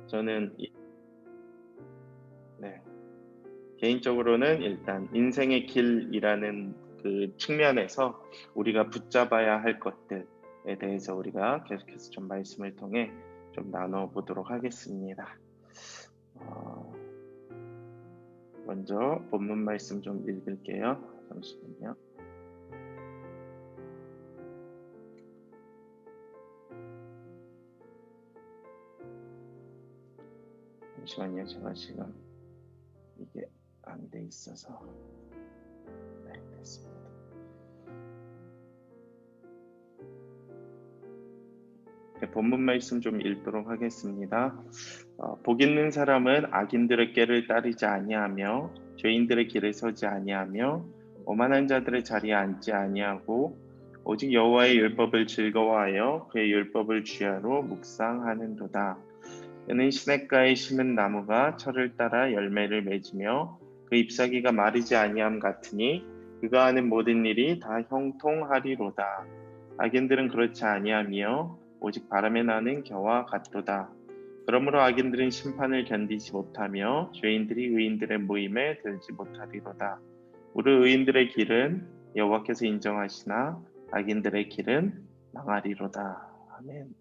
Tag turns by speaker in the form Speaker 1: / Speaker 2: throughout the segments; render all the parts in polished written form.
Speaker 1: 저는 네, 개인적으로는 일단 인생의 길이라는 그 측면에서 우리가 붙잡아야 할 것들에 대해서 우리가 계속해서 좀 말씀을 통해 좀 나눠 보도록 하겠습니다. 어, 먼저 본문 말씀 좀 읽을게요. 잠시만요. 제가 지금 이게 안 돼 있어서. 네, 됐습니다. 네, 본문 말씀 좀 읽도록 하겠습니다. 복 있는 사람은 악인들의 꾀를 따르지 아니하며 죄인들의 길에 서지 아니하며 오만한 자들의 자리에 앉지 아니하고 오직 여호와의 율법을 즐거워하여 그의 율법을 주야로 묵상하는도다. 이는 시냇가에 심은 나무가 철을 따라 열매를 맺으며 그 잎사귀가 마르지 아니함 같으니 그가 하는 모든 일이 다 형통하리로다. 악인들은 그렇지 아니하며 오직 바람에 나는 겨와 같도다. 그러므로 악인들은 심판을 견디지 못하며 죄인들이 의인들의 모임에 들지 못하리로다. 우리 의인들의 길은 여호와께서 인정하시나 악인들의 길은 망하리로다. 아멘.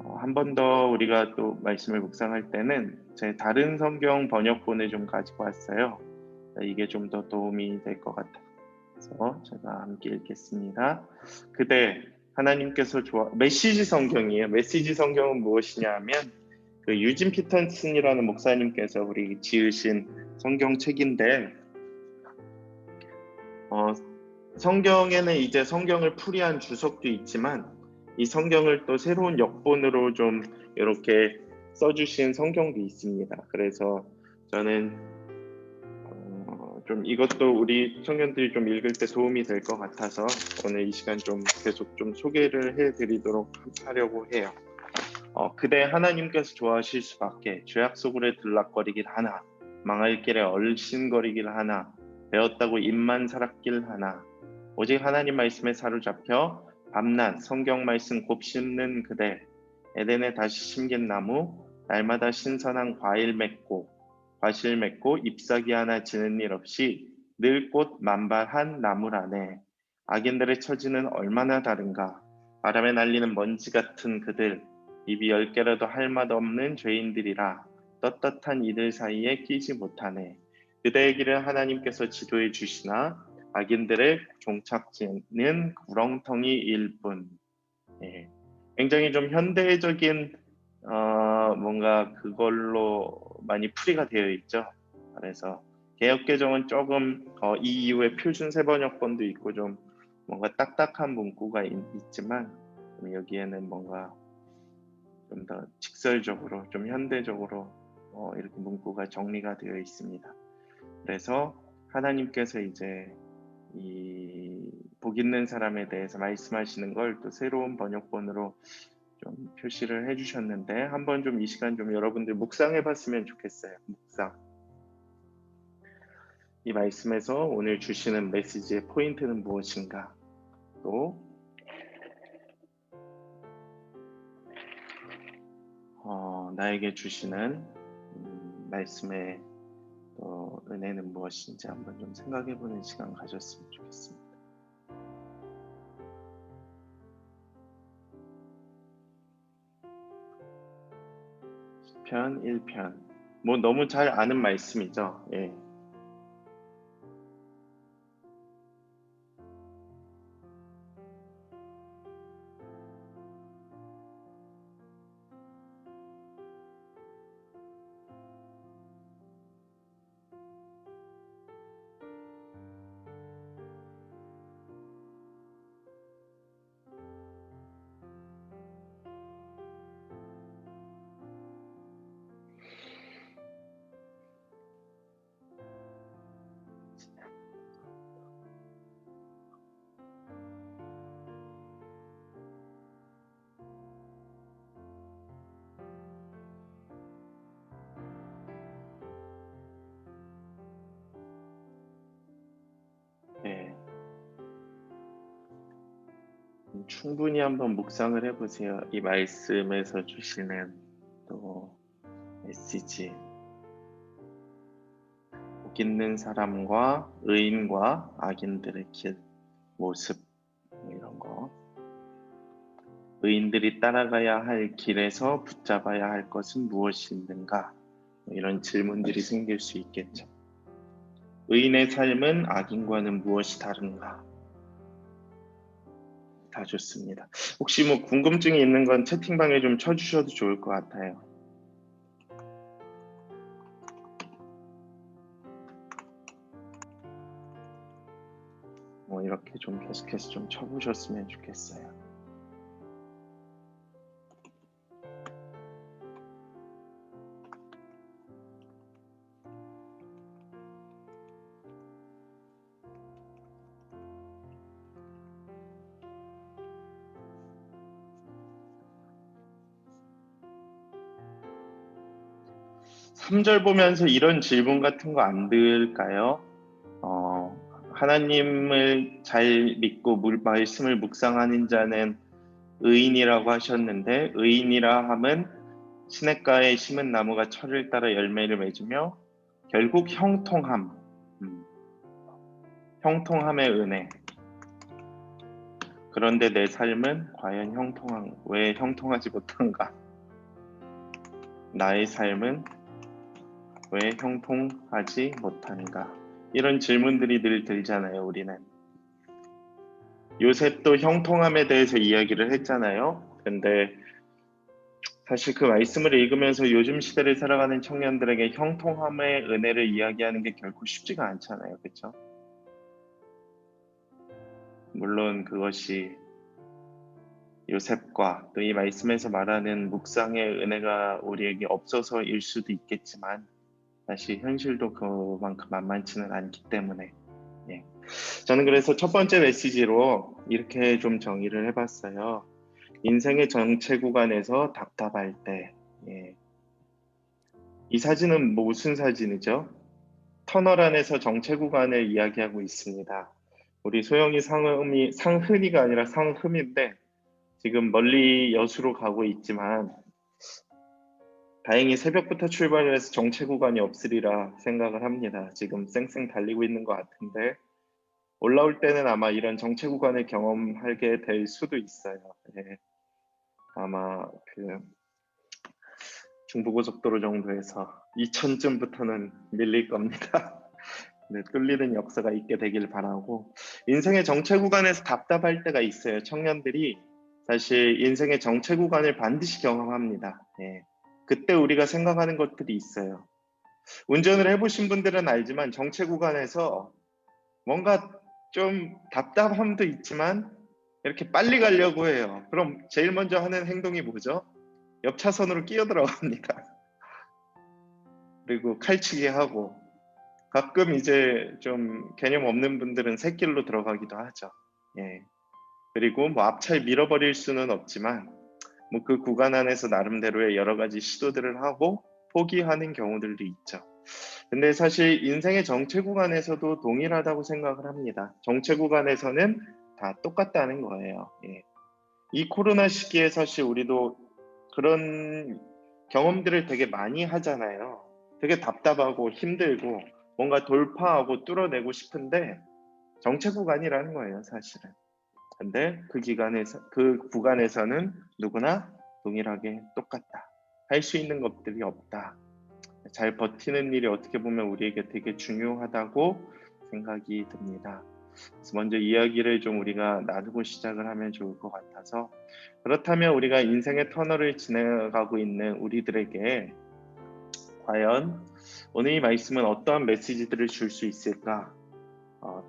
Speaker 1: 한 번 더 우리가 또 말씀을 묵상할 때는 제 다른 성경 번역본을 좀 가지고 왔어요. 이게 좀 더 도움이 될 것 같아서 제가 함께 읽겠습니다. 그대 하나님께서 메시지 성경이에요. 메시지 성경은 무엇이냐 하면 그 유진 피터슨이라는 목사님께서 우리 지으신 성경책인데 성경에는 이제 성경을 풀이한 주석도 있지만 이 성경을 또 새로운 역본으로 좀 이렇게 써주신 성경도 있습니다. 그래서 저는 좀 이것도 우리 청년들이 좀 읽을 때 도움이 될 것 같아서 오늘 이 시간 좀 계속 좀 소개를 해드리도록 하려고 해요. 그대 하나님께서 좋아하실 수밖에 죄악 속으로 들락거리길 하나 망할 길에 얼씬거리길 하나 배웠다고 입만 살았길 하나 오직 하나님 말씀에 사로잡혀 밤낮 성경 말씀 곱씹는 그대 에덴에 다시 심긴 나무 날마다 신선한 과실 맺고 잎사귀 하나 지는 일 없이 늘 꽃 만발한 나무라네. 악인들의 처지는 얼마나 다른가. 바람에 날리는 먼지 같은 그들 입이 10개라도 할 맛 없는 죄인들이라 떳떳한 이들 사이에 끼지 못하네. 그대의 길은 하나님께서 지도해 주시나 악인들의 종착지는 구렁텅이일 뿐. 예. 굉장히 좀 현대적인 뭔가 그걸로 많이 풀이가 되어 있죠. 그래서 개역개정은 조금 이 이후에 표준세 번역본도 있고 좀 뭔가 딱딱한 문구가 있지만 여기에는 뭔가 좀 더 직설적으로 좀 현대적으로 이렇게 문구가 정리가 되어 있습니다. 그래서 하나님께서 이제 이 복 있는 사람에 대해서 말씀하시는 걸 또 새로운 번역본으로 좀 표시를 해주셨는데 한번 좀 이 시간 좀 여러분들 묵상해 봤으면 좋겠어요. 묵상. 이 말씀에서 오늘 주시는 메시지의 포인트는 무엇인가? 또 나에게 주시는 말씀의 은혜는 무엇인지 한번 좀 생각해 보는 시간 가졌으면 좋겠습니다. 시편 1편. 뭐 너무 잘 아는 말씀이죠. 예. 예. 충분히 한번 묵상을 해보세요. 이 말씀에서 주시는 또 메시지. 복 있는 사람과 의인과 악인들의 길, 모습, 뭐 이런 거. 의인들이 따라가야 할 길에서 붙잡아야 할 것은 무엇이 있는가? 뭐 이런 질문들이 생길 수 있겠죠. 의인의 삶은 악인과는 무엇이 다른가? 다 좋습니다. 혹시 뭐 궁금증이 있는 건 채팅방에 좀 쳐주셔도 좋을 것 같아요. 뭐 이렇게 좀 계속해서 좀 쳐보셨으면 좋겠어요. 삼절 보면서 이런 질문 같은 거 안 들까요? 하나님을 잘 믿고 말씀을 묵상하는 자는 의인이라고 하셨는데, 의인이라 함은 시냇가에 심은 나무가 철을 따라 열매를 맺으며 결국 형통함, 형통함의 은혜. 그런데 내 삶은 과연 왜 형통하지 못한가? 나의 삶은 왜 형통하지 못한가? 이런 질문들이 늘 들잖아요, 우리는. 요셉도 형통함에 대해서 이야기를 했잖아요. 근데 사실 그 말씀을 읽으면서 요즘 시대를 살아가는 청년들에게 형통함의 은혜를 이야기하는 게 결코 쉽지가 않잖아요. 그렇죠? 물론 그것이 요셉과 또 이 말씀에서 말하는 묵상의 은혜가 우리에게 없어서일 수도 있겠지만, 사실 현실도 그만큼 만만치는 않기 때문에, 예. 저는 그래서 첫 번째 메시지로 이렇게 좀 정의를 해봤어요. 인생의 정체 구간에서 답답할 때. 예. 이 사진은 무슨 사진이죠? 터널 안에서 정체 구간을 이야기하고 있습니다. 우리 소영이 상흔이가 아니라 상흠인데 지금 멀리 여수로 가고 있지만 다행히 새벽부터 출발을 해서 정체 구간이 없으리라 생각을 합니다. 지금 쌩쌩 달리고 있는 것 같은데 올라올 때는 아마 이런 정체 구간을 경험하게 될 수도 있어요. 네. 아마 그 중부고속도로 정도에서 2000쯤부터는 밀릴 겁니다. 네, 뚫리는 역사가 있게 되길 바라고, 인생의 정체 구간에서 답답할 때가 있어요. 청년들이 사실 인생의 정체 구간을 반드시 경험합니다. 예. 그때 우리가 생각하는 것들이 있어요. 운전을 해보신 분들은 알지만 정체 구간에서 뭔가 좀 답답함도 있지만 이렇게 빨리 가려고 해요. 그럼 제일 먼저 하는 행동이 뭐죠? 옆 차선으로 끼어 들어갑니다. 그리고 칼치기 하고, 가끔 이제 좀 개념 없는 분들은 새길로 들어가기도 하죠. 예. 그리고 뭐 앞차에 밀어버릴 수는 없지만 뭐 그 구간 안에서 나름대로의 여러 가지 시도들을 하고 포기하는 경우들도 있죠. 근데 사실 인생의 정체 구간에서도 동일하다고 생각을 합니다. 정체 구간에서는 다 똑같다는 거예요. 예. 이 코로나 시기에 사실 우리도 그런 경험들을 되게 많이 하잖아요. 되게 답답하고 힘들고 뭔가 돌파하고 뚫어내고 싶은데 정체 구간이라는 거예요, 사실은. 근데 그 구간에서는 누구나 동일하게 똑같다. 할 수 있는 것들이 없다. 잘 버티는 일이 어떻게 보면 우리에게 되게 중요하다고 생각이 듭니다. 그래서 먼저 이야기를 좀 우리가 나누고 시작을 하면 좋을 것 같아서, 그렇다면 우리가 인생의 터널을 지나가고 있는 우리들에게 과연 오늘 이 말씀은 어떠한 메시지들을 줄 수 있을까?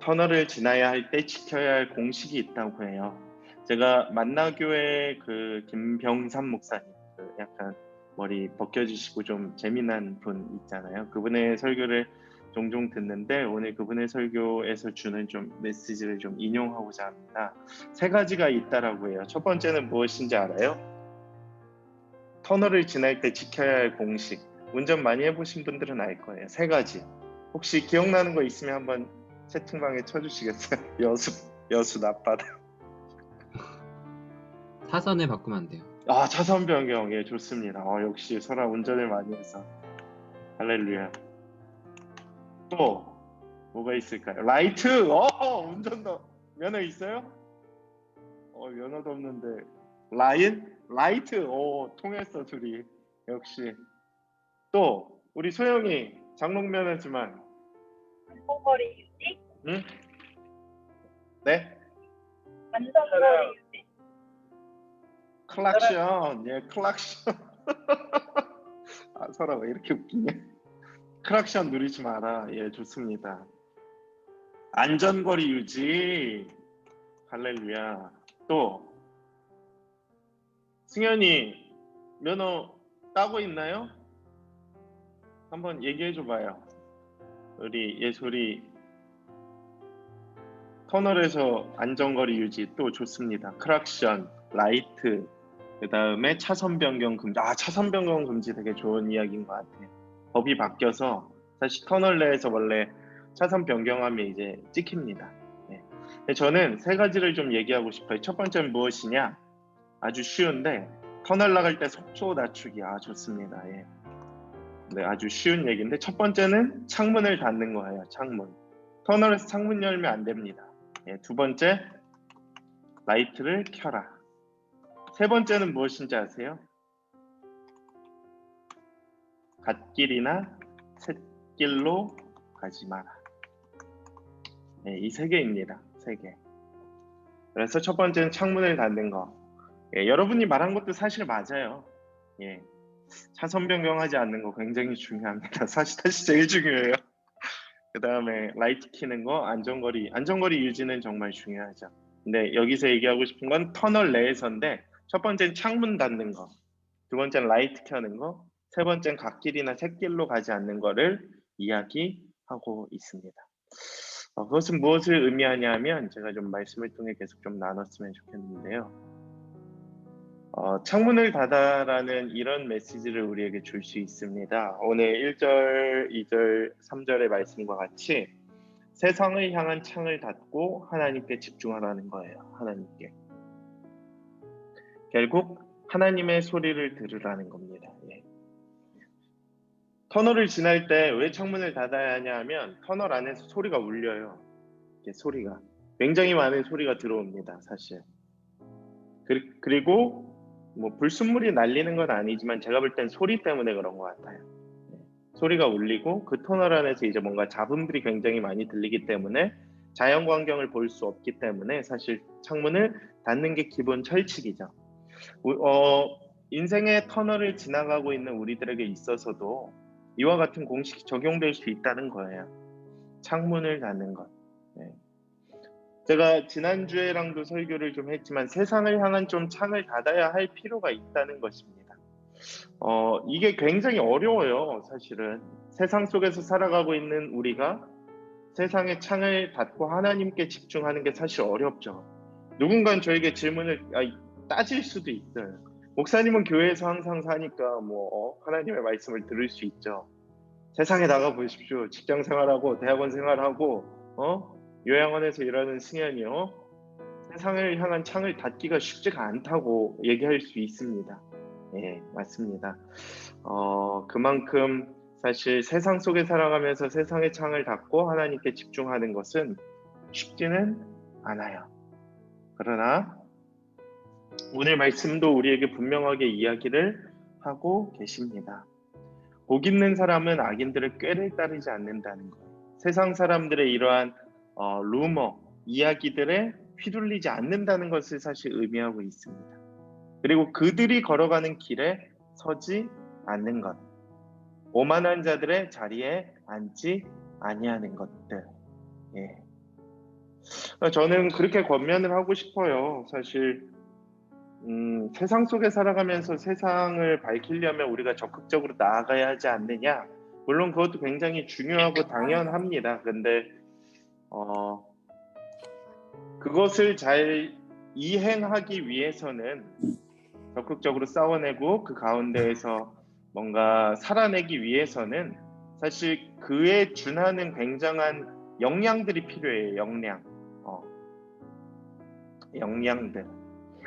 Speaker 1: 터널을 지나야 할 때 지켜야 할 공식이 있다고 해요. 제가 만나교회 그 김병삼 목사님, 그 약간 머리 벗겨지시고 좀 재미난 분 있잖아요. 그분의 설교를 종종 듣는데 오늘 그분의 설교에서 주는 좀 메시지를 좀 인용하고자 합니다. 세 가지가 있다라고 해요. 첫 번째는 무엇인지 알아요? 터널을 지날 때 지켜야 할 공식. 운전 많이 해보신 분들은 알 거예요. 세 가지. 혹시 기억나는 거 있으면 한번 채팅방에 쳐주시겠어요? 여수 낮바다.
Speaker 2: 사선을 바꾸면 안 돼요.
Speaker 1: 차선 변경. 예, 좋습니다. 역시 설아 운전을 많이 해서. 할렐루야. 또 뭐가 있을까요? 라이트. 운전도 면허 있어요? 면허도 없는데. 라이트. 통했어 둘이. 역시. 또 우리 소영이 장롱면허지만.
Speaker 2: 안전거리 유지?
Speaker 1: 응? 네?
Speaker 2: 안전거리 유지.
Speaker 1: 클락션. 예, 클락션. 설아 왜 이렇게 웃기냐? 클락션 누리지 마라. 예, 좋습니다. 안전거리 유지. 할렐루야. 또 승현이 면허 따고 있나요? 한번 얘기해 줘봐요. 우리 예솔이 터널에서 안전거리 유지 또 좋습니다. 크락션, 라이트, 그 다음에 차선 변경 금지. 차선 변경 금지 되게 좋은 이야기인 것 같아요. 법이 바뀌어서 사실 터널 내에서 원래 차선 변경하면 이제 찍힙니다. 네. 저는 세 가지를 좀 얘기하고 싶어요. 첫 번째는 무엇이냐? 아주 쉬운데 터널 나갈 때 속도 낮추기. 좋습니다. 예. 네, 아주 쉬운 얘기인데 첫 번째는 창문을 닫는 거예요. 창문. 터널에서 창문 열면 안 됩니다. 예, 두 번째, 라이트를 켜라. 세 번째는 무엇인지 아세요? 갓길이나 샛길로 가지 마라. 예, 이 세 개입니다. 세 개. 그래서 첫 번째는 창문을 닫는 거. 예, 여러분이 말한 것도 사실 맞아요. 예, 차선 변경하지 않는 거 굉장히 중요합니다. 사실 제일 중요해요. 그 다음에 라이트 켜는 거, 안전거리 유지는 정말 중요하죠. 근데 여기서 얘기하고 싶은 건 터널 내에서인데 첫 번째는 창문 닫는 거, 두 번째는 라이트 켜는 거, 세 번째는 갓길이나 샛길로 가지 않는 거를 이야기하고 있습니다. 그것은 무엇을 의미하냐면 제가 좀 말씀을 통해 계속 좀 나눴으면 좋겠는데요. 창문을 닫아라는 이런 메시지를 우리에게 줄 수 있습니다. 오늘 1절, 2절, 3절의 말씀과 같이 세상을 향한 창을 닫고 하나님께 집중하라는 거예요. 하나님께. 결국 하나님의 소리를 들으라는 겁니다. 예. 터널을 지날 때 왜 창문을 닫아야 하냐 하면 터널 안에서 소리가 울려요. 이렇게 소리가. 굉장히 많은 소리가 들어옵니다. 사실. 그리고 뭐 불순물이 날리는 건 아니지만 제가 볼 땐 소리 때문에 그런 것 같아요. 소리가 울리고 그 터널 안에서 이제 뭔가 잡음들이 굉장히 많이 들리기 때문에 자연 광경을 볼 수 없기 때문에 사실 창문을 닫는 게 기본 철칙이죠. 인생의 터널을 지나가고 있는 우리들에게 있어서도 이와 같은 공식이 적용될 수 있다는 거예요. 창문을 닫는 것. 네. 제가 지난주에랑도 설교를 좀 했지만 세상을 향한 좀 창을 닫아야 할 필요가 있다는 것입니다. 이게 굉장히 어려워요. 사실은 세상 속에서 살아가고 있는 우리가 세상의 창을 닫고 하나님께 집중하는 게 사실 어렵죠. 누군가는 저에게 질문을 따질 수도 있어요. 목사님은 교회에서 항상 사니까 하나님의 말씀을 들을 수 있죠. 세상에 나가 보십시오. 직장 생활하고 대학원 생활하고 요양원에서 일하는 승현이요. 세상을 향한 창을 닫기가 쉽지가 않다고 얘기할 수 있습니다. 예, 맞습니다. 그만큼 사실 세상 속에 살아가면서 세상의 창을 닫고 하나님께 집중하는 것은 쉽지는 않아요. 그러나 오늘 말씀도 우리에게 분명하게 이야기를 하고 계십니다. 복 있는 사람은 악인들의 꾀를 따르지 않는다는 거예요. 세상 사람들의 이러한 루머, 이야기들에 휘둘리지 않는다는 것을 사실 의미하고 있습니다. 그리고 그들이 걸어가는 길에 서지 않는 것, 오만한 자들의 자리에 앉지 아니하는 것들. 예. 저는 그렇게 권면을 하고 싶어요. 사실 세상 속에 살아가면서 세상을 밝히려면 우리가 적극적으로 나아가야 하지 않느냐? 물론 그것도 굉장히 중요하고 당연합니다. 근데 그것을 잘 이행하기 위해서는 적극적으로 싸워내고 그 가운데에서 뭔가 살아내기 위해서는 사실 그에 준하는 굉장한 역량들이 필요해요. 역량들.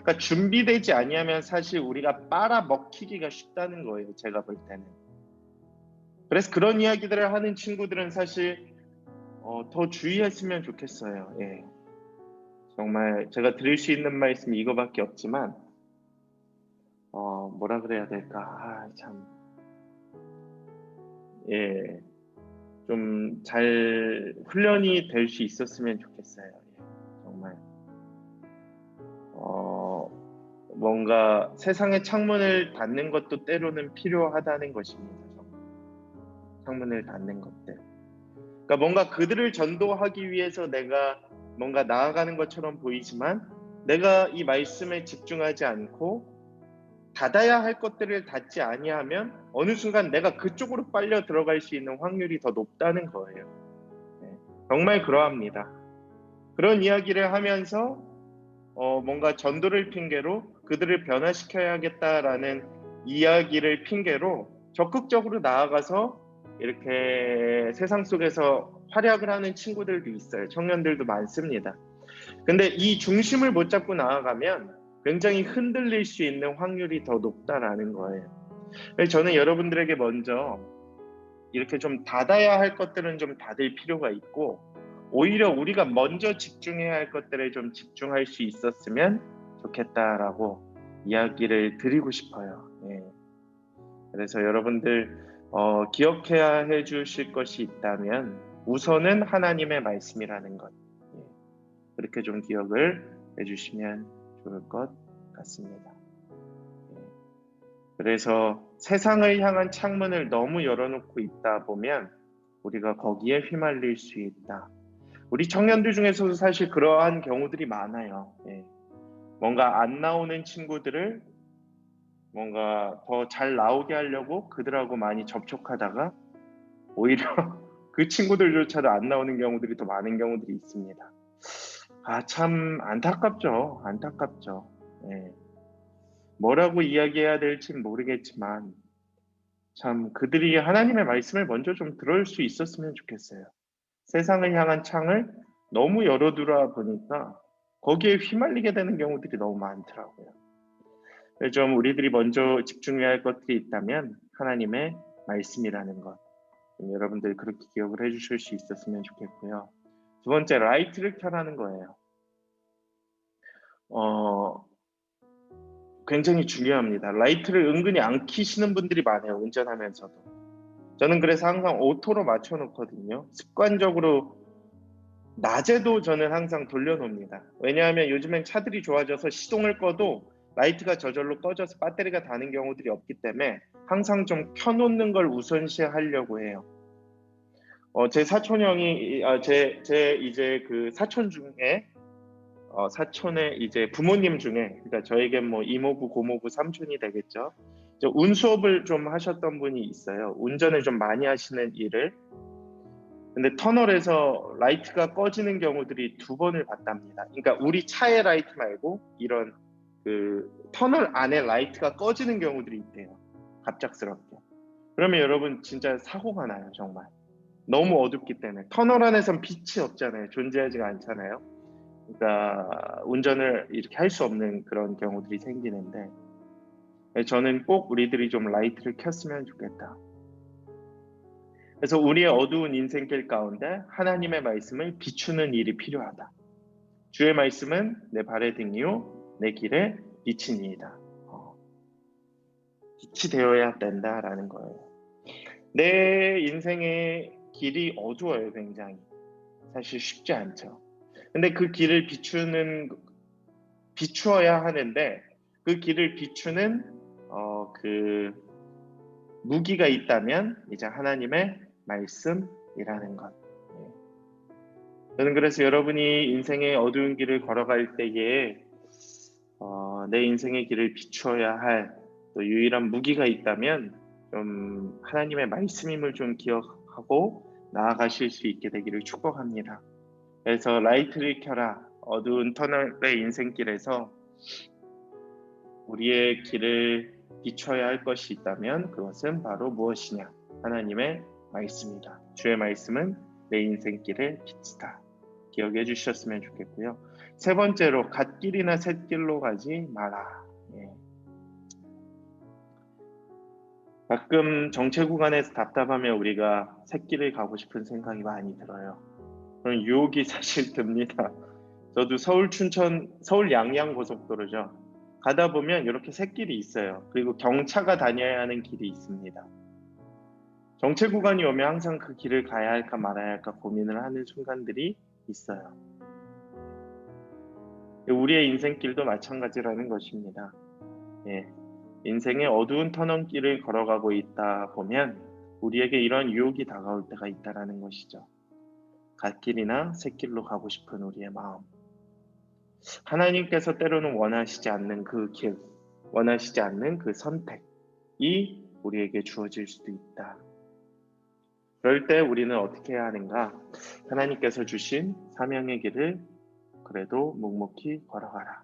Speaker 1: 그러니까 준비되지 아니하면 사실 우리가 빨아먹히기가 쉽다는 거예요. 제가 볼 때는. 그래서 그런 이야기들을 하는 친구들은 사실 더 주의했으면 좋겠어요. 예. 정말 제가 드릴 수 있는 말씀이 이거밖에 없지만 뭐라 그래야 될까? 참, 예, 좀 잘 훈련이 될 수 있었으면 좋겠어요. 예, 정말 뭔가 세상의 창문을 닫는 것도 때로는 필요하다는 것입니다. 정말. 창문을 닫는 것들. 그러니까 뭔가 그들을 전도하기 위해서 내가 뭔가 나아가는 것처럼 보이지만 내가 이 말씀에 집중하지 않고 닫아야 할 것들을 닫지 아니하면 어느 순간 내가 그쪽으로 빨려 들어갈 수 있는 확률이 더 높다는 거예요. 네, 정말 그러합니다. 그런 이야기를 하면서 뭔가 전도를 핑계로 그들을 변화시켜야겠다라는 이야기를 핑계로 적극적으로 나아가서 이렇게 세상 속에서 활약을 하는 친구들도 있어요. 청년들도 많습니다. 근데 이 중심을 못 잡고 나아가면 굉장히 흔들릴 수 있는 확률이 더 높다라는 거예요. 그래서 저는 여러분들에게 먼저 이렇게 좀 닫아야 할 것들은 좀 닫을 필요가 있고 오히려 우리가 먼저 집중해야 할 것들에 좀 집중할 수 있었으면 좋겠다라고 이야기를 드리고 싶어요. 예. 그래서 여러분들 기억해야 해 주실 것이 있다면 우선은 하나님의 말씀이라는 것. 예. 그렇게 좀 기억을 해주시면 좋을 것 같습니다. 그래서 세상을 향한 창문을 너무 열어놓고 있다 보면 우리가 거기에 휘말릴 수 있다. 우리 청년들 중에서도 사실 그러한 경우들이 많아요. 예. 뭔가 안 나오는 친구들을 뭔가 더 잘 나오게 하려고 그들하고 많이 접촉하다가 오히려 그 친구들조차도 안 나오는 경우들이 더 많은 경우들이 있습니다. 참 안타깝죠. 안타깝죠. 예. 뭐라고 이야기해야 될지 모르겠지만 참 그들이 하나님의 말씀을 먼저 좀 들을 수 있었으면 좋겠어요. 세상을 향한 창을 너무 열어두라 보니까 거기에 휘말리게 되는 경우들이 너무 많더라고요. 그래서 좀 우리들이 먼저 집중해야 할 것들이 있다면 하나님의 말씀이라는 것. 여러분들 그렇게 기억을 해주실 수 있었으면 좋겠고요. 두 번째, 라이트를 켜라는 거예요. 굉장히 중요합니다. 라이트를 은근히 안 켜시는 분들이 많아요. 운전하면서도. 저는 그래서 항상 오토로 맞춰놓거든요. 습관적으로 낮에도 저는 항상 돌려놓습니다. 왜냐하면 요즘엔 차들이 좋아져서 시동을 꺼도 라이트가 저절로 꺼져서 배터리가 닿는 경우들이 없기 때문에 항상 좀 켜놓는 걸 우선시 하려고 해요. 제 사촌 형이 제 이제 그 사촌 중에 사촌의 이제 부모님 중에 그러니까 저에겐 뭐 이모부, 고모부, 삼촌이 되겠죠. 운수업을 좀 하셨던 분이 있어요. 운전을 좀 많이 하시는 일을. 근데 터널에서 라이트가 꺼지는 경우들이 2번을 봤답니다. 그러니까 우리 차의 라이트 말고 이런 그 터널 안에 라이트가 꺼지는 경우들이 있대요. 갑작스럽게. 그러면 여러분 진짜 사고가 나요, 정말. 너무 어둡기 때문에. 터널 안에선 빛이 없잖아요. 존재하지가 않잖아요. 그러니까 운전을 이렇게 할 수 없는 그런 경우들이 생기는데 저는 꼭 우리들이 좀 라이트를 켰으면 좋겠다. 그래서 우리의 어두운 인생길 가운데 하나님의 말씀을 비추는 일이 필요하다. 주의 말씀은 내 발의 등이요 내 길에 빛이니이다. 빛이 되어야 된다라는 거예요. 내 인생의 길이 어두워요, 굉장히. 사실 쉽지 않죠. 근데 그 길을 비추어야 하는데 그 길을 비추는 그 무기가 있다면 이제 하나님의 말씀이라는 것. 저는 그래서 여러분이 인생의 어두운 길을 걸어갈 때에 내 인생의 길을 비추어야 할 또 유일한 무기가 있다면 좀 하나님의 말씀임을 좀 기억하고 나아가실 수 있게 되기를 축복합니다. 그래서 라이트를 켜라. 어두운 터널의 인생길에서 우리의 길을 비춰야 할 것이 있다면 그것은 바로 무엇이냐? 하나님의 말씀이다. 주의 말씀은 내 인생길의 빛이다. 기억해 주셨으면 좋겠고요. 세 번째로 갓길이나 샛길로 가지 마라. 예. 가끔 정체 구간에서 답답하면 우리가 샛길을 가고 싶은 생각이 많이 들어요. 그런 유혹이 사실 듭니다. 저도 서울 춘천, 서울 양양 고속도로죠. 가다 보면 이렇게 샛길이 있어요. 그리고 경차가 다녀야 하는 길이 있습니다. 정체 구간이 오면 항상 그 길을 가야 할까 말아야 할까 고민을 하는 순간들이 있어요. 우리의 인생길도 마찬가지라는 것입니다. 예. 인생의 어두운 터널길을 걸어가고 있다 보면 우리에게 이런 유혹이 다가올 때가 있다라는 것이죠. 갓길이나 샛길로 가고 싶은 우리의 마음. 하나님께서 때로는 원하시지 않는 그 길, 원하시지 않는 그 선택이 우리에게 주어질 수도 있다. 그럴 때 우리는 어떻게 해야 하는가? 하나님께서 주신 사명의 길을 그래도 묵묵히 걸어가라.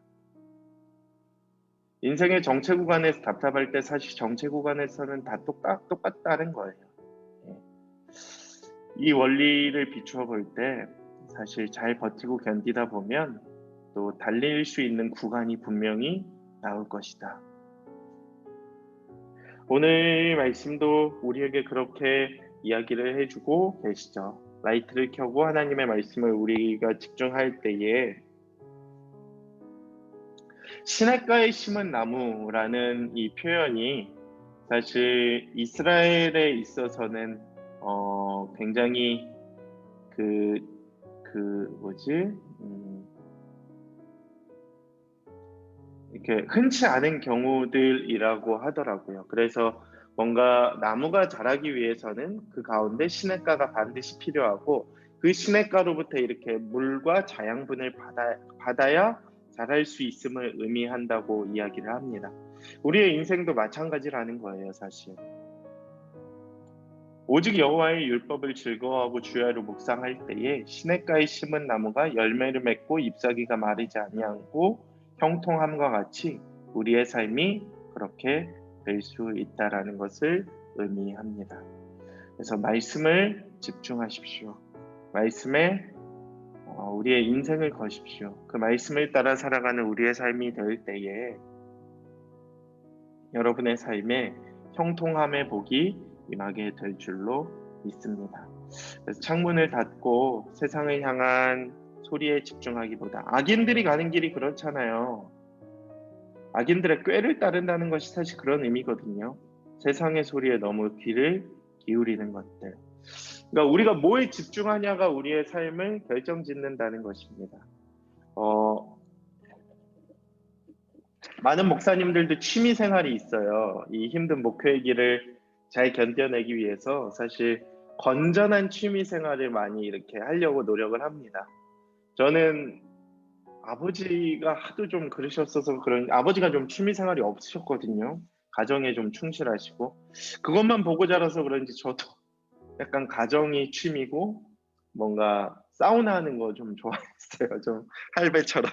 Speaker 1: 인생의 정체 구간에서 답답할 때 사실 정체 구간에서는 다 똑같다는 거예요. 이 원리를 비추어 볼 때 사실 잘 버티고 견디다 보면 또 달릴 수 있는 구간이 분명히 나올 것이다. 오늘 말씀도 우리에게 그렇게 이야기를 해주고 계시죠. 라이트를 켜고 하나님의 말씀을 우리가 집중할 때에 시냇가에 심은 나무라는 이 표현이 사실 이스라엘에 있어서는 굉장히 이렇게 흔치 않은 경우들이라고 하더라고요. 그래서 뭔가 나무가 자라기 위해서는 그 가운데 시냇가가 반드시 필요하고 그 시냇가로부터 이렇게 물과 자양분을 받아야 자랄 수 있음을 의미한다고 이야기를 합니다. 우리의 인생도 마찬가지라는 거예요, 사실. 오직 여호와의 율법을 즐거워하고 주야로 묵상할 때에 시냇가에 심은 나무가 열매를 맺고 잎사귀가 마르지 아니하고 형통함과 같이 우리의 삶이 그렇게 될 수 있다라는 것을 의미합니다. 그래서 말씀을 집중하십시오. 말씀에 우리의 인생을 거십시오. 그 말씀을 따라 살아가는 우리의 삶이 될 때에 여러분의 삶에 형통함의 복이 임하게 될 줄로 믿습니다. 그래서 창문을 닫고 세상을 향한 소리에 집중하기보다 악인들이 가는 길이 그렇잖아요. 악인들의 꾀를 따른다는 것이 사실 그런 의미거든요. 세상의 소리에 너무 귀를 기울이는 것들. 그러니까 우리가 뭐에 집중하냐가 우리의 삶을 결정짓는다는 것입니다. 많은 목사님들도 취미 생활이 있어요. 이 힘든 목회의 길을 잘 견뎌내기 위해서 사실 건전한 취미 생활을 많이 이렇게 하려고 노력을 합니다. 저는 아버지가 하도 좀 그러셨어서 아버지가 좀 취미 생활이 없으셨거든요. 가정에 좀 충실하시고 그것만 보고 자라서 그런지 저도 약간 가정이 취미고 뭔가 사우나 하는 거 좀 좋아했어요. 좀 할배처럼.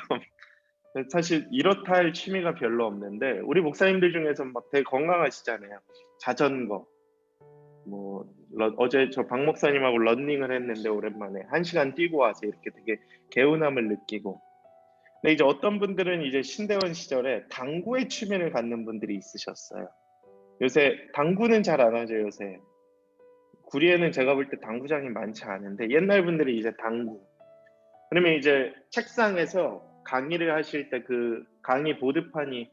Speaker 1: 사실 이렇다 할 취미가 별로 없는데 우리 목사님들 중에서 막 되게 건강하시잖아요. 자전거, 어제 저 박 목사님하고 러닝을 했는데 오랜만에 1시간 뛰고 와서 이렇게 되게 개운함을 느끼고. 근데 이제 어떤 분들은 이제 신대원 시절에 당구에 취미를 갖는 분들이 있으셨어요. 요새 당구는 잘 안 하죠, 요새. 구리에는 제가 볼 때 당구장이 많지 않은데 옛날 분들이 이제 당구. 그러면 이제 책상에서 강의를 하실 때 그 강의 보드판이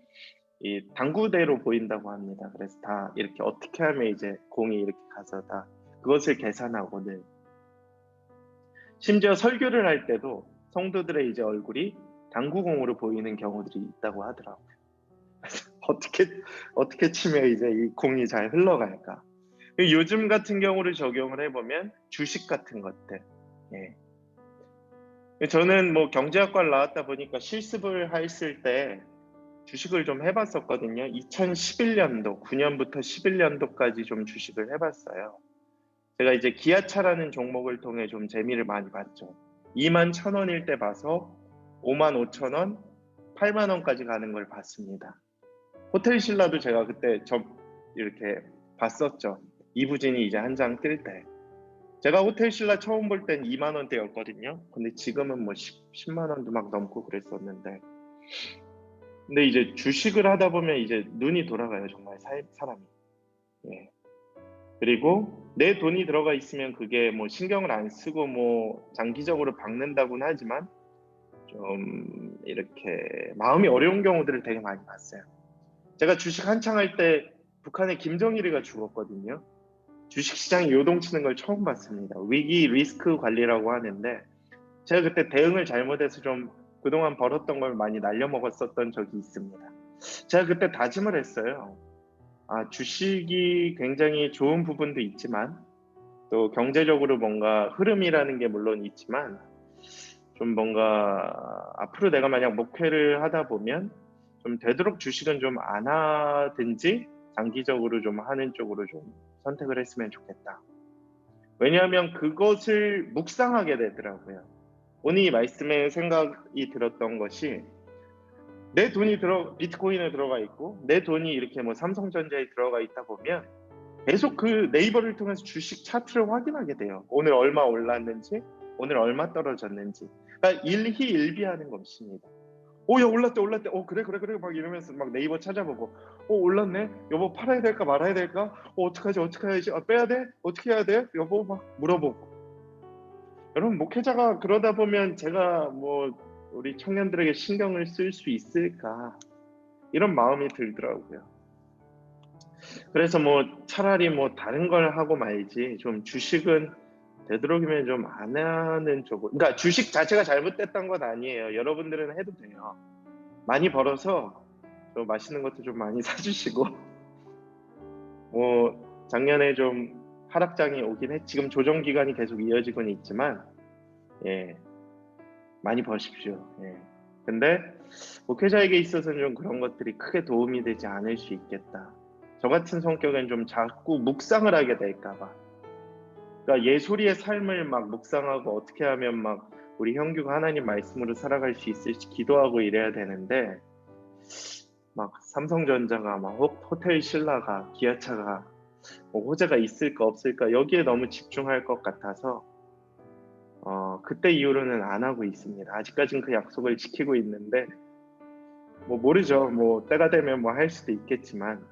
Speaker 1: 이 당구대로 보인다고 합니다. 그래서 다 이렇게 어떻게 하면 이제 공이 이렇게 가서 다 그것을 계산하고는 심지어 설교를 할 때도 성도들의 이제 얼굴이 당구공으로 보이는 경우들이 있다고 하더라고요. 어떻게 치면 이제 이 공이 잘 흘러갈까? 요즘 같은 경우를 적용을 해보면 주식 같은 것들. 예. 저는 경제학과를 나왔다 보니까 실습을 했을 때 주식을 좀 해봤었거든요. 2011년도, 9년부터 11년도까지 좀 주식을 해봤어요. 제가 이제 기아차라는 종목을 통해 좀 재미를 많이 봤죠. 21,000원일 때 봐서 55,000원, 80,000원까지 가는 걸 봤습니다. 호텔신라도 제가 그때 이렇게 봤었죠. 이부진이 이제 한 장 뜰 때. 제가 호텔 신라 처음 볼 땐 2만 원대였거든요. 근데 지금은 뭐 10만 원도 막 넘고 그랬었는데. 근데 이제 주식을 하다 보면 이제 눈이 돌아가요, 정말 사람이. 예. 그리고 내 돈이 들어가 있으면 그게 뭐 신경을 안 쓰고 뭐 장기적으로 박는다고는 하지만 좀 이렇게 마음이 어려운 경우들을 되게 많이 봤어요. 제가 주식 한창 할 때 북한의 김정일이가 죽었거든요. 주식시장이 요동치는 걸 처음 봤습니다. 위기 리스크 관리라고 하는데 제가 그때 대응을 잘못해서 좀 그동안 벌었던 걸 많이 날려먹었었던 적이 있습니다. 제가 그때 다짐을 했어요. 주식이 굉장히 좋은 부분도 있지만 또 경제적으로 뭔가 흐름이라는 게 물론 있지만 좀 뭔가 앞으로 내가 만약 목회를 하다 보면 좀 되도록 주식은 좀 안 하든지 장기적으로 좀 하는 쪽으로 좀 선택을 했으면 좋겠다. 왜냐하면 그것을 묵상하게 되더라고요. 오늘 이 말씀에 생각이 들었던 것이 내 돈이 비트코인에 들어가 있고 내 돈이 이렇게 뭐 삼성전자에 들어가 있다 보면 계속 그 네이버를 통해서 주식 차트를 확인하게 돼요. 오늘 얼마 올랐는지, 오늘 얼마 떨어졌는지. 그러니까 일희일비하는 것입니다. 야, 올랐대. 그래. 막 이러면서 막 네이버 찾아보고, 올랐네. 여보, 팔아야 될까 말아야 될까? 어떡하지? 빼야 돼? 어떻게 해야 돼? 여보, 막 물어보고. 여러분, 목회자가 그러다 보면 제가 뭐 우리 청년들에게 신경을 쓸 수 있을까? 이런 마음이 들더라고요. 그래서 뭐 차라리 뭐 다른 걸 하고 말지 좀 주식은 되도록이면 좀 안 하는 쪽으로. 그러니까 주식 자체가 잘못됐던 건 아니에요. 여러분들은 해도 돼요. 많이 벌어서 좀 맛있는 것도 좀 많이 사주시고 뭐 작년에 좀 하락장이 오긴 했. 지금 조정 기간이 계속 이어지고는 있지만 많이 버십시오. 근데 목회자에게 있어서는 좀 그런 것들이 크게 도움이 되지 않을 수 있겠다. 저 같은 성격은 좀 자꾸 묵상을 하게 될까봐. 그러니까 예술이의 삶을 막 묵상하고 어떻게 하면 막 우리 형규가 하나님 말씀으로 살아갈 수 있을지 기도하고 이래야 되는데 막 삼성전자가 막 호텔 신라가 기아차가 뭐 호재가 있을까 없을까 여기에 너무 집중할 것 같아서 그때 이후로는 안 하고 있습니다. 아직까지는 그 약속을 지키고 있는데 뭐 모르죠. 뭐 때가 되면 뭐 할 수도 있겠지만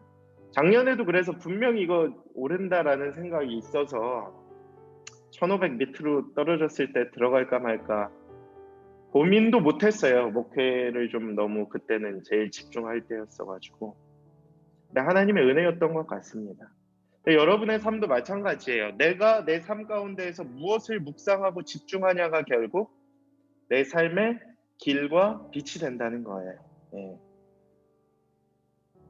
Speaker 1: 작년에도 그래서 분명히 이거 오른다라는 생각이 있어서 1500 밑으로 떨어졌을 때 들어갈까 말까 고민도 못했어요. 목회를 좀 너무 그때는 제일 집중할 때였어가지고. 근데 하나님의 은혜였던 것 같습니다. 여러분의 삶도 마찬가지예요. 내가 내 삶 가운데에서 무엇을 묵상하고 집중하냐가 결국 내 삶의 길과 빛이 된다는 거예요.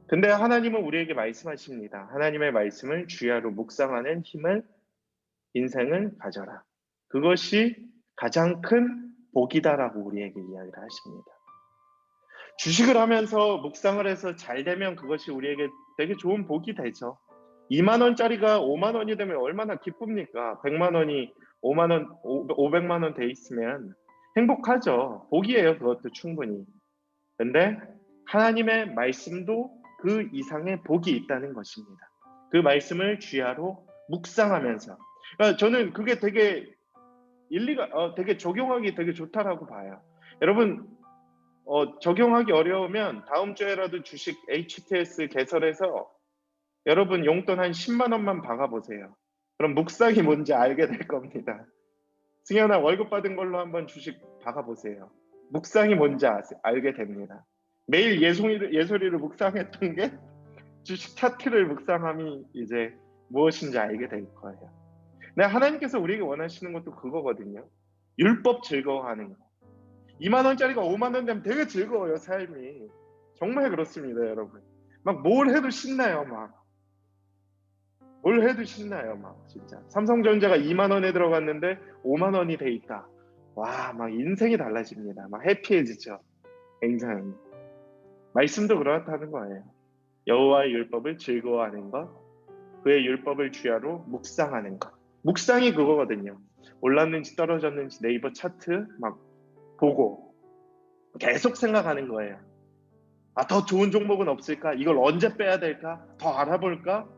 Speaker 1: 근데 하나님은 우리에게 말씀하십니다. 하나님의 말씀을 주야로 묵상하는 힘을 인생을 가져라. 그것이 가장 큰 복이다라고 우리에게 이야기를 하십니다. 주식을 하면서 묵상을 해서 잘 되면 그것이 우리에게 되게 좋은 복이 되죠. 2만 원짜리가 5만 원이 되면 얼마나 기쁩니까? 100만 원이 5만 원, 500만 원 돼 있으면 행복하죠. 복이에요. 그것도 충분히. 근데 하나님의 말씀도 그 이상의 복이 있다는 것입니다. 그 말씀을 주야로 묵상하면서. 그러니까 저는 그게 되게 일리가 되게 적용하기 되게 좋다라고 봐요. 여러분 적용하기 어려우면 다음 주에라도 주식 HTS 개설해서 여러분 용돈 한 10만 원만 박아보세요. 그럼 묵상이 뭔지 알게 될 겁니다. 승현아 월급 받은 걸로 한번 주식 박아보세요. 묵상이 뭔지 알게 됩니다. 매일 예소리를 묵상했던 게 주식 차트를 묵상함이 이제 무엇인지 알게 될 거예요. 근데 하나님께서 우리에게 원하시는 것도 그거거든요. 율법 즐거워하는 거. 2만 원짜리가 5만 원 되면 되게 즐거워요, 삶이. 정말 그렇습니다, 여러분. 막 뭘 해도 신나요, 막. 뭘 해도 신나요, 막 진짜. 삼성전자가 2만 원에 들어갔는데 5만 원이 돼 있다. 와, 막 인생이 달라집니다. 막 해피해지죠. 굉장히. 말씀도 그렇다는 거예요. 여호와의 율법을 즐거워하는 것, 그의 율법을 주야로 묵상하는 것. 묵상이 그거거든요. 올랐는지 떨어졌는지 네이버 차트 막 보고 계속 생각하는 거예요. 더 좋은 종목은 없을까? 이걸 언제 빼야 될까? 더 알아볼까?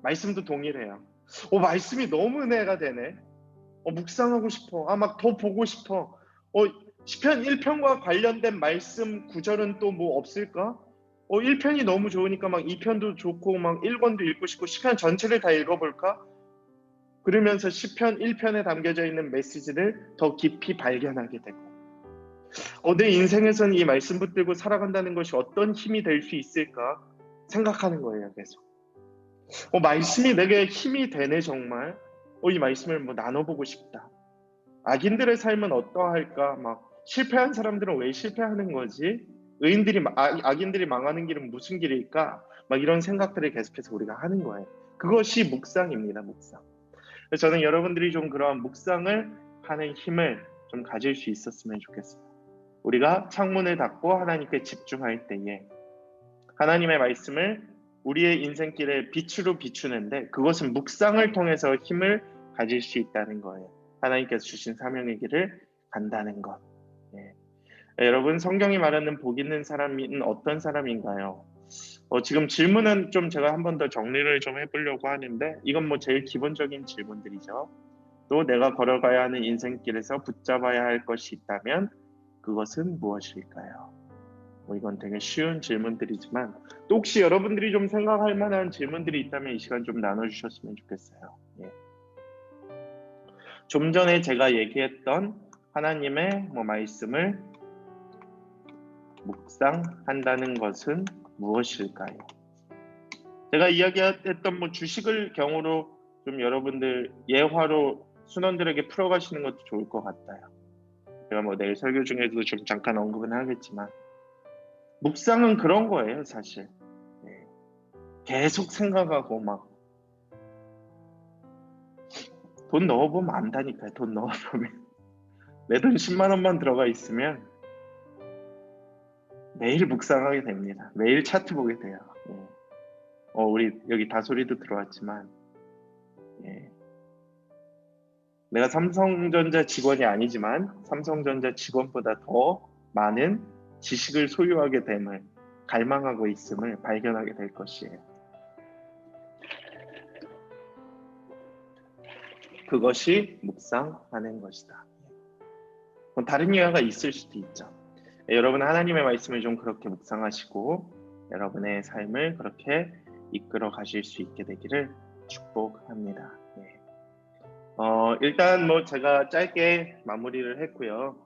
Speaker 1: 말씀도 동일해요. 말씀이 너무 은혜가 되네. 묵상하고 싶어. 막 더 보고 싶어. 시편 1편과 관련된 말씀 구절은 또 뭐 없을까? 1편이 너무 좋으니까 막 2편도 좋고 막 1권도 읽고 싶고 시편 전체를 다 읽어볼까? 그러면서 시편 1편에 담겨져 있는 메시지를 더 깊이 발견하게 되고 내 인생에서는 이 말씀 붙들고 살아간다는 것이 어떤 힘이 될 수 있을까 생각하는 거예요. 계속 말씀이 내게 힘이 되네 정말. 이 말씀을 뭐 나눠보고 싶다. 악인들의 삶은 어떠할까? 막 실패한 사람들은 왜 실패하는 거지? 악인들이 망하는 길은 무슨 길일까? 막 이런 생각들을 계속해서 우리가 하는 거예요. 그것이 묵상입니다. 묵상. 그래서 저는 여러분들이 좀 그런 묵상을 하는 힘을 좀 가질 수 있었으면 좋겠어요. 우리가 창문을 닫고 하나님께 집중할 때에 하나님의 말씀을 우리의 인생길에 빛으로 비추는데 그것은 묵상을 통해서 힘을 가질 수 있다는 거예요. 하나님께서 주신 사명의 길을 간다는 것. 여러분, 성경이 말하는 복 있는 사람은 어떤 사람인가요? 지금 질문은 좀 제가 한 번 더 정리를 좀 해보려고 하는데 이건 뭐 제일 기본적인 질문들이죠. 또 내가 걸어가야 하는 인생길에서 붙잡아야 할 것이 있다면 그것은 무엇일까요? 이건 되게 쉬운 질문들이지만 또 혹시 여러분들이 좀 생각할 만한 질문들이 있다면 이 시간 좀 나눠주셨으면 좋겠어요. 좀 전에 제가 얘기했던 하나님의 말씀을 묵상한다는 것은 무엇일까요? 제가 이야기했던 주식을 경우로 좀 여러분들 예화로 순원들에게 풀어가시는 것도 좋을 것 같아요. 제가 내일 설교 중에도 좀 잠깐 언급은 하겠지만 묵상은 그런 거예요, 사실. 계속 생각하고 돈 넣어보면 안다니까요. 돈 넣어보면 내 돈 10만 원만 들어가 있으면 매일 묵상하게 됩니다. 매일 차트 보게 돼요. 우리 여기 다소리도 들어왔지만 내가 삼성전자 직원이 아니지만 삼성전자 직원보다 더 많은 지식을 소유하게 됨을 갈망하고 있음을 발견하게 될 것이에요. 그것이 묵상하는 것이다. 다른 이유가 있을 수도 있죠. 여러분 하나님의 말씀을 좀 그렇게 묵상하시고 여러분의 삶을 그렇게 이끌어 가실 수 있게 되기를 축복합니다. 일단 제가 짧게 마무리를 했고요.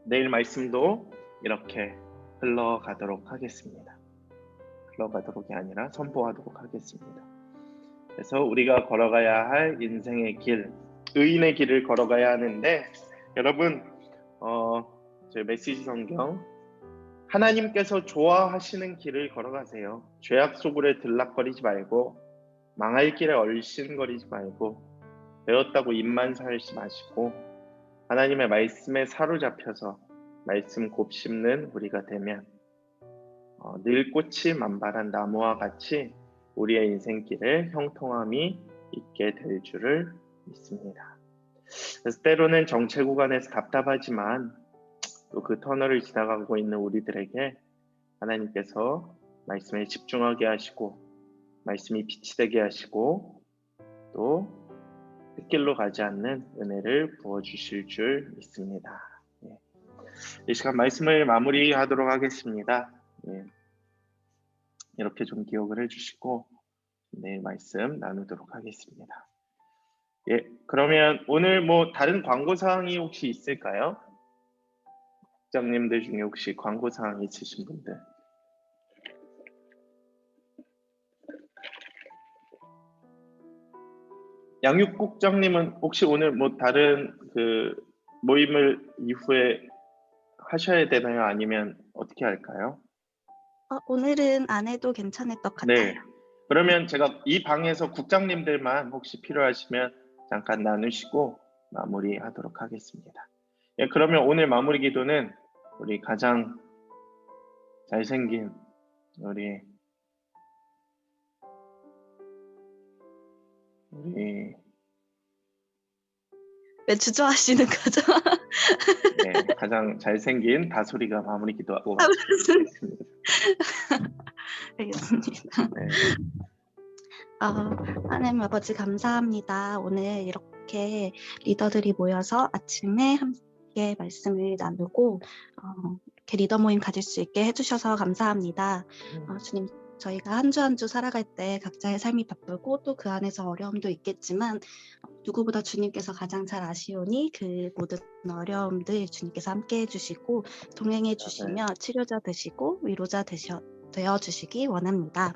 Speaker 1: 내일 말씀도 이렇게 흘러가도록 하겠습니다. 흘러가도록이 아니라 선포하도록 하겠습니다. 그래서 우리가 걸어가야 할 인생의 길, 의인의 길을 걸어가야 하는데 여러분 저희 메시지 성경 하나님께서 좋아하시는 길을 걸어가세요. 죄악 속으로 들락거리지 말고 망할 길에 얼씬거리지 말고 배웠다고 입만 살지 마시고 하나님의 말씀에 사로잡혀서 말씀 곱씹는 우리가 되면 늘 꽃이 만발한 나무와 같이 우리의 인생길에 형통함이 있게 될 줄을 믿습니다. 그래서 때로는 정체 구간에서 답답하지만 또 그 터널을 지나가고 있는 우리들에게 하나님께서 말씀에 집중하게 하시고 말씀이 빛이 되게 하시고 또 흙길로 가지 않는 은혜를 부어주실 줄 믿습니다. 이 시간 말씀을 마무리하도록 하겠습니다. 이렇게 좀 기억을 해주시고 내일 말씀 나누도록 하겠습니다. 그러면 오늘 다른 광고사항이 혹시 있을까요? 국장님들 중에 혹시 광고사항 있으신 분들? 양육국장님은 혹시 오늘 다른 그 모임을 이후에 하셔야 되나요? 아니면 어떻게 할까요?
Speaker 3: 오늘은 안 해도 괜찮을 것 같아요.
Speaker 1: 네. 그러면 제가 이 방에서 국장님들만 혹시 필요하시면 잠깐 나누시고 마무리하도록 하겠습니다. 그러면 오늘 마무리 기도는 우리 가장 잘생긴 우리
Speaker 3: 왜 주저하시는 거죠?
Speaker 1: 네, 가장 잘생긴 다소리가 마무리 기도하고 하겠습니다.
Speaker 3: 알겠습니다.
Speaker 1: 네.
Speaker 3: 하나님 아버지 감사합니다. 오늘 이렇게 이렇게 리더들이 모여서 아침에 함께 말씀을 나누고 이렇게 리더 모임 가질 수 있게 해주셔서 감사합니다. 주님, 저희가 한 주 한 주 살아갈 때 각자의 삶이 바쁘고 또 그 안에서 어려움도 있겠지만 누구보다 주님께서 가장 잘 아시오니 그 모든 어려움들 주님께서 함께 해주시고 동행해 주시며 치료자 되시고 위로자 되어 주시기 원합니다.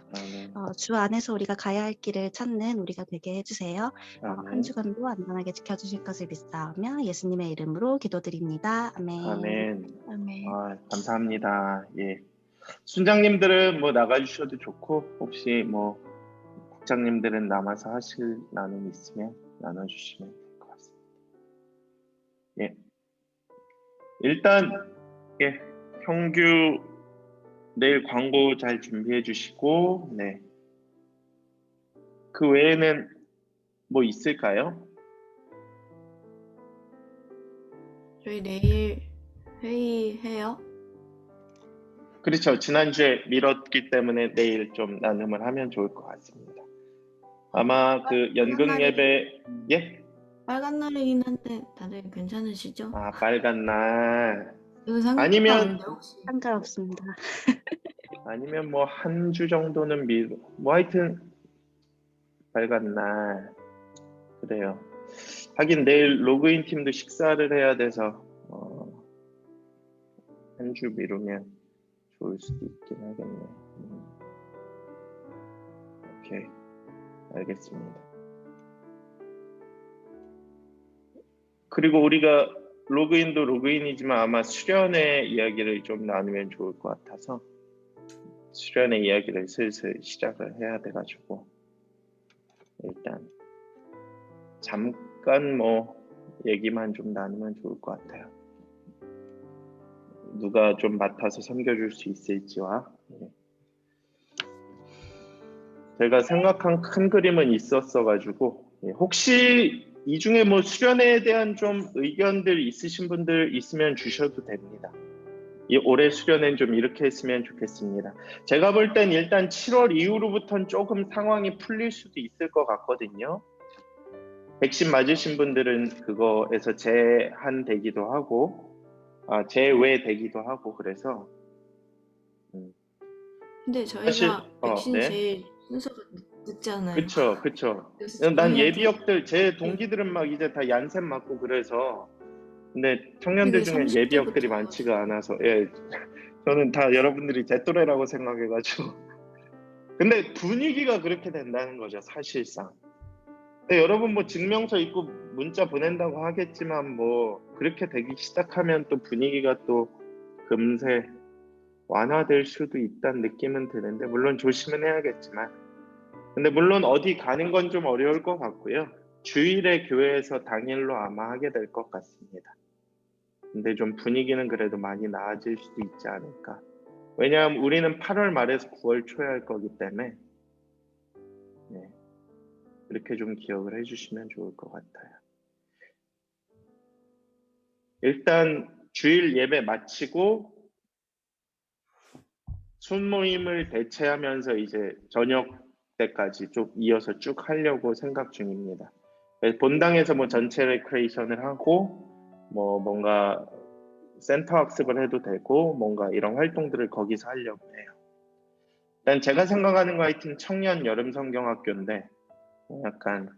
Speaker 3: 주 안에서 우리가 가야 할 길을 찾는 우리가 되게 해주세요. 한 주간도 안전하게 지켜주실 것을 믿사오며 예수님의 이름으로 기도드립니다. 아멘.
Speaker 1: 아멘.
Speaker 3: 아멘.
Speaker 1: 감사합니다. 예. 순장님들은 뭐 나가주셔도 좋고 혹시 뭐 국장님들은 남아서 하실 나눔 있으면 나눠주시면 될 것 같습니다. 예. 일단 예, 형규 내일 광고 잘 준비해 주시고 네. 그 외에는 뭐 있을까요?
Speaker 4: 저희 내일 회의해요?
Speaker 1: 그렇죠. 지난주에 미뤘기 때문에 내일 좀 나눔을 하면 좋을 것 같습니다. 아마 그 연극 예배 예?
Speaker 4: 빨간 날이긴 한데 다들 괜찮으시죠?
Speaker 1: 빨간 날
Speaker 4: 이거 상관없는데
Speaker 1: 아니면
Speaker 4: 혹시
Speaker 3: 상관없습니다.
Speaker 1: 아니면 뭐 한 주 정도는 뭐 하여튼 빨간 날 그래요. 하긴 내일 로그인 팀도 식사를 해야 돼서 한 주 미루면 좋을 수도 있긴 하겠네요. 오케이, 알겠습니다. 그리고 우리가 로그인도 로그인이지만 아마 수련회 이야기를 좀 나누면 좋을 것 같아서 수련회 이야기를 슬슬 시작을 해야 돼가지고 일단 잠깐 뭐 얘기만 좀 나누면 좋을 것 같아요. 누가 좀 맡아서 섬겨줄 수 있을지와 제가 생각한 큰 그림은 있었어가지고 혹시 이 중에 뭐 수련회에 대한 좀 의견들 있으신 분들 있으면 주셔도 됩니다. 이 올해 수련회는 좀 이렇게 했으면 좋겠습니다. 제가 볼 땐 일단 7월 이후로부터는 조금 상황이 풀릴 수도 있을 것 같거든요. 백신 맞으신 분들은 그거에서 제한되기도 하고 제외되기도 하고 그래서
Speaker 4: 근데 저희가
Speaker 1: 사실,
Speaker 4: 백신
Speaker 1: 네.
Speaker 4: 제일 순서가 늦잖아요.
Speaker 1: 그쵸.
Speaker 4: 그래서
Speaker 1: 난
Speaker 4: 저희한테-
Speaker 1: 예비역들 제 동기들은 막 이제 다 얀센 맞고 그래서 근데 청년들
Speaker 4: 근데
Speaker 1: 중에
Speaker 4: 30대
Speaker 1: 예비역들이
Speaker 4: 부터
Speaker 1: 많지가 않아서 저는 다 여러분들이 제 또래라고 생각해가지고 근데 분위기가 그렇게 된다는 거죠 사실상. 근데 여러분 뭐 증명서 있고 문자 보낸다고 하겠지만 뭐 그렇게 되기 시작하면 또 분위기가 또 금세 완화될 수도 있다는 느낌은 드는데 물론 조심은 해야겠지만 근데 물론 어디 가는 건 좀 어려울 것 같고요. 주일에 교회에서 당일로 아마 하게 될 것 같습니다. 근데 좀 분위기는 그래도 많이 나아질 수도 있지 않을까. 왜냐하면 우리는 8월 말에서 9월 초에 할 거기 때문에 그렇게 좀 기억을 해주시면 좋을 것 같아요. 일단 주일 예배 마치고 순모임을 대체하면서 이제 저녁 때까지 좀 이어서 쭉 하려고 생각 중입니다. 본당에서 뭐 전체 레크레이션을 하고 뭐 뭔가 센터 학습을 해도 되고 뭔가 이런 활동들을 거기서 하려고 해요. 일단 제가 생각하는 거 하여튼 청년 여름 성경학교인데 약간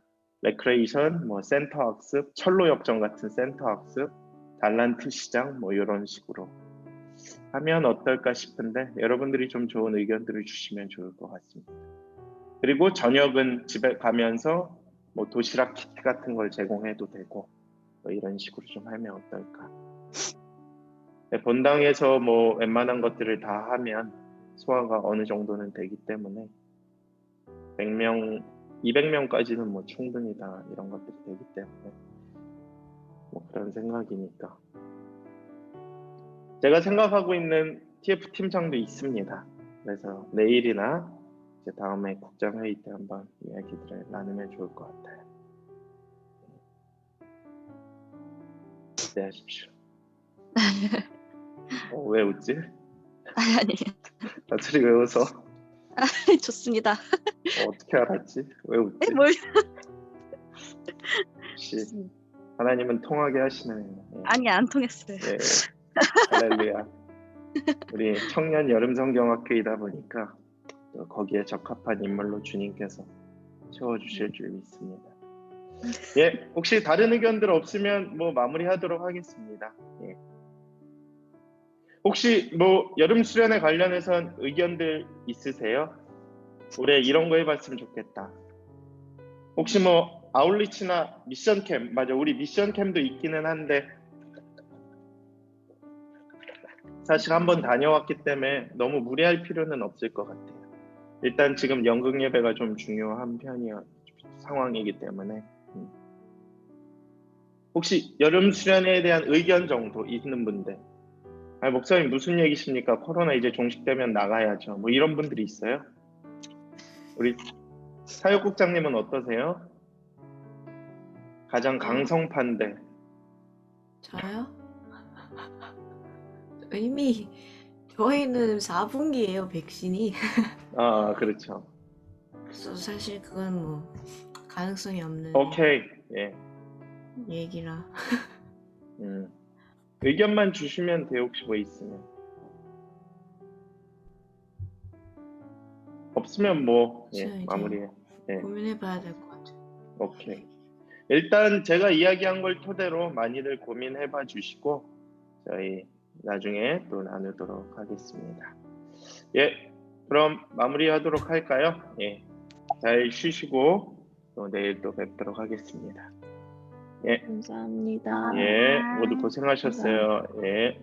Speaker 1: 레크레이션, 뭐 센터 학습, 철로 역정 같은 센터 학습, 달란트 시장 뭐 이런 식으로 하면 어떨까 싶은데 여러분들이 좀 좋은 의견들을 주시면 좋을 것 같습니다. 그리고 저녁은 집에 가면서 뭐 도시락 키트 같은 걸 제공해도 되고 뭐 이런 식으로 좀 하면 어떨까. 본당에서 뭐 웬만한 것들을 다 하면 소화가 어느 정도는 되기 때문에 100명, 200명까지는 뭐 충분히 다 이런 것들이 되기 때문에 뭐 그런 생각이니까 제가 생각하고 있는 TF 팀장도 있습니다. 그래서 내일이나 이제 다음에 국장회의 때 한번 이야기들을 나누면 좋을 것 같아요. 기대하십시오. 왜 웃지?
Speaker 3: 아니에요.
Speaker 1: 나처리 왜 웃어?
Speaker 3: 좋습니다.
Speaker 1: 어떻게 알았지? 왜 웃지?
Speaker 3: 뭘
Speaker 1: 역시 하나님은 통하게 하시네요. 예.
Speaker 3: 아니 안 통했어요.
Speaker 1: 예. 할렐루야. 우리 청년 여름 성경학교이다 보니까 또 거기에 적합한 인물로 주님께서 채워주실 줄 믿습니다. 예, 혹시 다른 의견들 없으면 뭐 마무리하도록 하겠습니다. 예. 혹시 뭐 여름 수련회 관련해서 의견들 있으세요? 올해 이런 거 해봤으면 좋겠다. 혹시 뭐 아울리치나 미션 캠, 맞아, 우리 미션 캠도 있기는 한데 사실 한번 다녀왔기 때문에 너무 무리할 필요는 없을 것 같아요. 일단 지금 연극 예배가 좀 중요한 상황이기 때문에 혹시 여름 수련회에 대한 의견 정도 있는 분들, 아니, 목사님 무슨 얘기십니까? 코로나 이제 종식되면 나가야죠. 뭐 이런 분들이 있어요? 우리 사역국장님은 어떠세요? 가장 강성파인데.
Speaker 4: 저요? 이미 저희는 4분기예요, 백신이.
Speaker 1: 아, 그렇죠.
Speaker 4: 그래서 사실 그건 뭐 가능성이 없는
Speaker 1: 오케이. 예.
Speaker 4: 얘기라.
Speaker 1: 의견만 주시면 돼요. 혹시 뭐 있으면. 없으면 뭐 예,
Speaker 4: 이제
Speaker 1: 마무리해. 예.
Speaker 4: 고민해봐야 될 것 같아요.
Speaker 1: 오케이. 일단 제가 이야기한 걸 토대로 많이들 고민해봐 주시고 저희 나중에 또 나누도록 하겠습니다. 예, 그럼 마무리하도록 할까요? 예, 잘 쉬시고 또 내일 또 뵙도록 하겠습니다. 예,
Speaker 3: 감사합니다.
Speaker 1: 예, 모두 고생하셨어요. 예.